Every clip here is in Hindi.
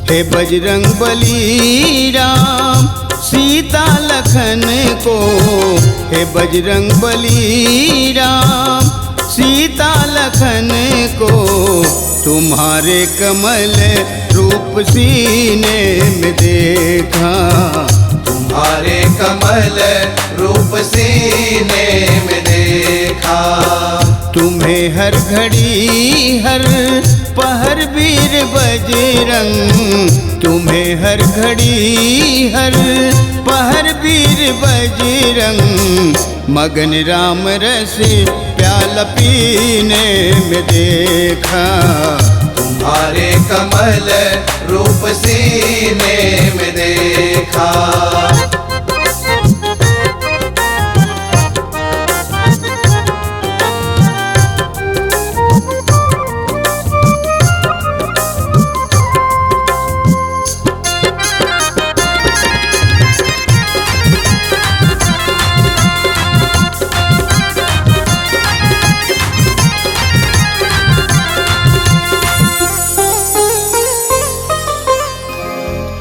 हे बजरंग बली राम सीता लखन को, हे बजरंग बली राम सीता लखन को, तुम्हारे कमल रूप सीने में देखा, तुम्हारे कमल रूप सीने में देखा। तुम्हें हर घड़ी हर पहर वीर बजरंग, तुम्हें हर घड़ी हर पहर वीर बजरंग, मगन राम रस प्याला पीने में देखा, तुम्हारे कमल रूप सीने में देखा।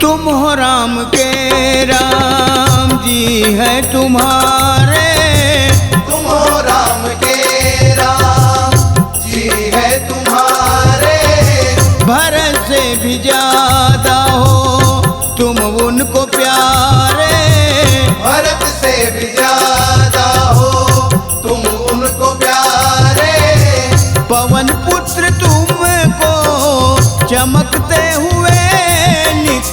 तुम हो राम के राम जी है तुम्हारे, तुम हो राम के राम जी है तुम्हारे, भरत से भी ज्यादा हो तुम उनको प्यारे, भरत से भी ज्यादा हो तुम उनको प्यारे, पवन पुत्र तुमको चमकते हुए नित,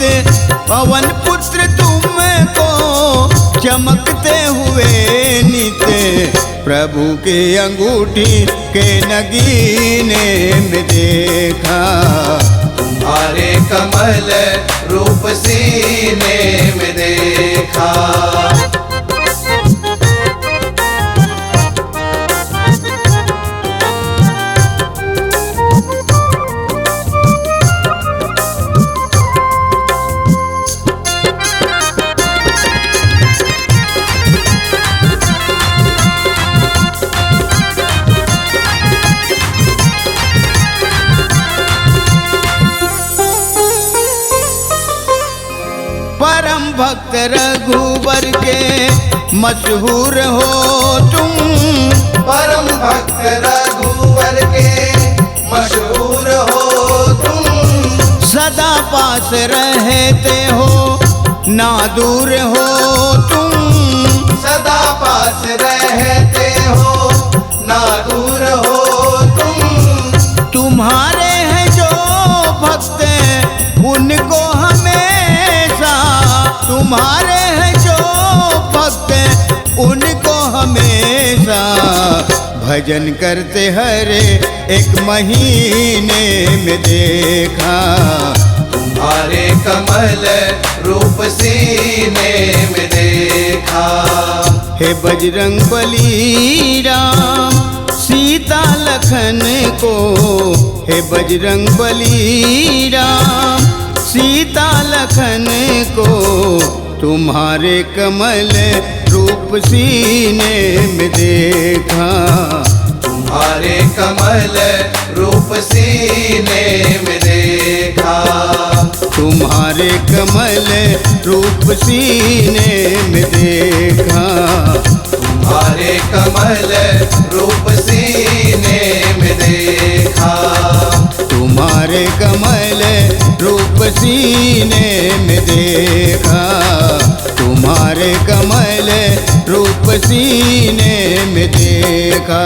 पवन पुत्र तुमको चमकते हुए नित, प्रभु के अंगूठी के नगीने में देखा, तुम्हारे कमल रूप सीने में देखा। परम भक्त रघुवर के मशहूर हो तुम, परम भक्त रघुवर के मशहूर हो तुम, सदा पास रहते हो ना दूर हो तुम, सदा पास रहते हो ना दूर हो तुम, तुम्हारे हैं जो भक्त उनको हमेशा, तुम्हारे हैं जो भक्त उनको हमेशा, भजन करते हर एक महीने में देखा, तुम्हारे कमल रूप सीने में देखा। हे बजरंग बली राम सीता लखन को, हे बजरंग बली राम सीता लखन को, तुम्हारे कमल रूप सीने में देखा, तुम्हारे कमल रूप सीने में देखा, तुम्हारे कमल रूप सीने में देखा, तुम्हारे कमल रूप सीने में देखा, तुम्हारे कमल रूप सीने में देखा, तुम्हारे कमल रूप सीने में देखा।